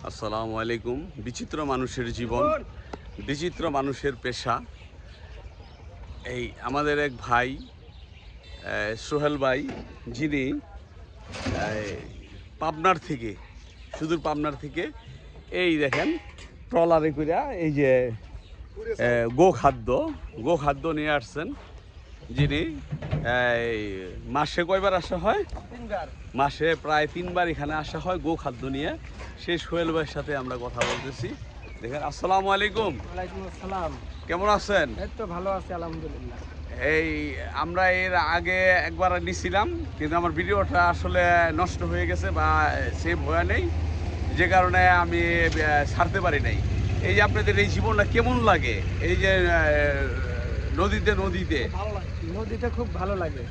আসসালামু আলাইকুম। বিচিত্র মানুষের জীবন, বিচিত্র মানুষের পেশা। এই আমাদের এক ভাই সোহেল ভাই, যিনি পাবনার থেকে, সুদূর পাবনার থেকে এই দেখেন ট্রলারে করে এই যে গোখাদ্য নিয়ে আসছেন। যিনি মাসে কয়বার আসা হয়? মাসে প্রায় 3বার এখানে আসা হয় গোখাদ্য নিয়ে। সেই সোহেল ভাইয়ের সাথে আমরা কথা বলতেছি। দেখেন, আসসালামু আলাইকুম। ওয়ালাইকুম আসসালাম। কেমন আছেন? এই তো ভালো আছি আলহামদুলিল্লাহ। এই আমরা এর আগে একবার নিছিলাম, কিন্তু আমার ভিডিওটা আসলে নষ্ট হয়ে গেছে বা সেভ হয়ে নেই, যে কারণে আমি ছাড়তে পারি নাই। এই যে আপনাদের এই জীবনটা কেমন লাগে? এই যে নদীতে নদীতে খুব ভালো লাগে।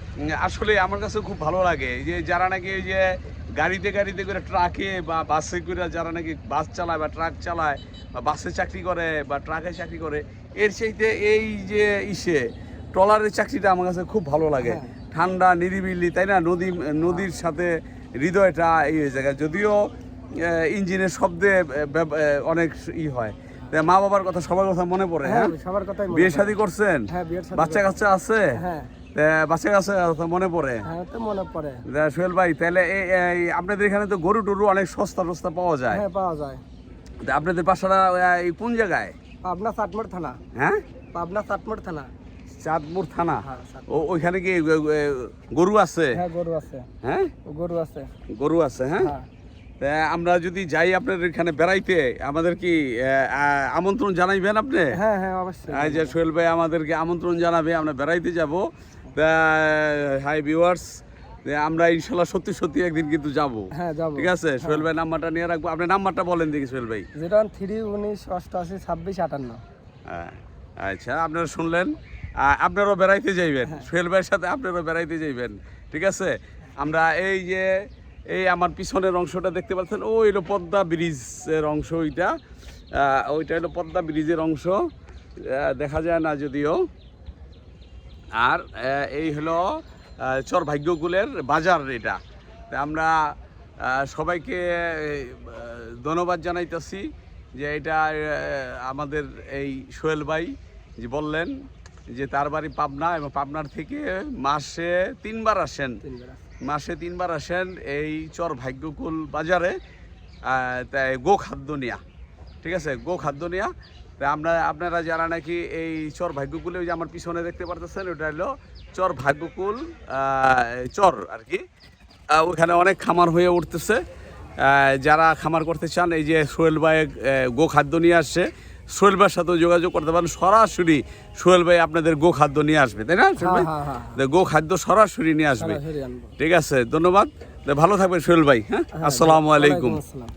আসলে আমার কাছে খুব ভালো লাগে যে যারা নাকি এই যে গাড়িতে করে ট্রাকে বা বাসে করে যারা নাকি বাস চালায় বা ট্রাক চালায় বা বাসে চাকরি করে বা ট্রাকে চাকরি করে, এর চাইতে এই যে ট্রলারের চাকরিটা আমার কাছে খুব ভালো লাগে। ঠান্ডা নিরিবিলি, তাই না? নদীর সাথে হৃদয়টা এই জায়গায়, যদিও ইঞ্জিনের শব্দে অনেক হয়। মা বাবার কথা, সবার কথা মনে পড়ে। হ্যাঁ, সবার কথাই। বিয়ে শাদী করছেন? বাচ্চা কাচ্চা আছে? হ্যাঁ, বাচ্চা কাচ্চা মনে পড়ে? হ্যাঁ, তো মনে পড়ে। সোহেল ভাই, তাহলে আপনাদের এখানে তো গরু টরু অনেক সস্তা পাওয়া যায়। হ্যাঁ, পাওয়া যায়। আপনাদের বাসাটা কোন জায়গায়? পাবনা চাটমোড় থানা। হ্যাঁ, পাবনা চাটমোড় থানা। চাঁদপুর থানা। হ্যাঁ, ওইখানে কি গরু আছে? হ্যাঁ, গরু আছে। হ্যাঁ, গরু আছে। হ্যাঁ, আমরা যদি যাই আপনার এখানে বেড়াইতে, আমাদের কি আমন্ত্রণ জানাইবেন আপনি? হ্যাঁ, হ্যাঁ, অবশ্যই। এই যে সোহেল ভাই আমাদেরকে আমন্ত্রণ জানাবে, আমরা বেড়াইতে যাব। হাই ভিউয়ার্স, আমরা ইনশাল্লাহ সত্যি একদিন কিন্তু যাব। হ্যাঁ, যাব। ঠিক আছে, সোহেল ভাই নাম্বারটা নিয়ে রাখবো। আপনার নাম্বারটা বলেন দেখি সোহেল ভাই। 01319882658। আচ্ছা, আপনারা শুনলেন, আপনারাও বেড়াইতে যাইবেন সোহেল ভাইয়ের সাথে, আপনারাও বেড়াইতে যাইবেন। ঠিক আছে, আমরা এই যে আমার পিছনের অংশটা দেখতে পাচ্ছেন, ওই হলো পদ্মা ব্রিজের অংশ। ওইটা হলো পদ্মা ব্রিজের অংশ, দেখা যায় না যদিও। আর এই হলো চর ভাগ্যকুলের বাজার। এটা আমরা সবাইকে ধন্যবাদ জানাইতেছি যে এটা আমাদের এই সোহেল ভাই যে বললেন যে তার বাড়ি পাবনা, এবং পাবনার থেকে মাসে 3বার আসেন এই চর ভাগ্যকুল বাজারে, তাই গোখাদ্য নিয়া। ঠিক আছে, গোখাদ্য নিয়া। আপনারা যারা নাকি এই চর ভাগ্যকুলে, ওই যে আমার পিছনে দেখতে পারতেছেন, ওটা হলো চর ভাগ্যকুল চর আর কি। ওখানে অনেক খামার হয়ে উঠতেছে। যারা খামার করতে চান, এই যে সোহেল ভাই গোখাদ্য নিয়ে আসছে, সোহেল ভাইয়ের সাথেও যোগাযোগ করতে পারেন। সরাসরি সোহেল ভাই আপনাদের গোখাদ্য নিয়ে আসবে, তাই না? গোখাদ্য সরাসরি নিয়ে আসবে। ঠিক আছে, ধন্যবাদ। ভালো থাকবেন সোহেল ভাই। হ্যাঁ, আসসালামু আলাইকুম।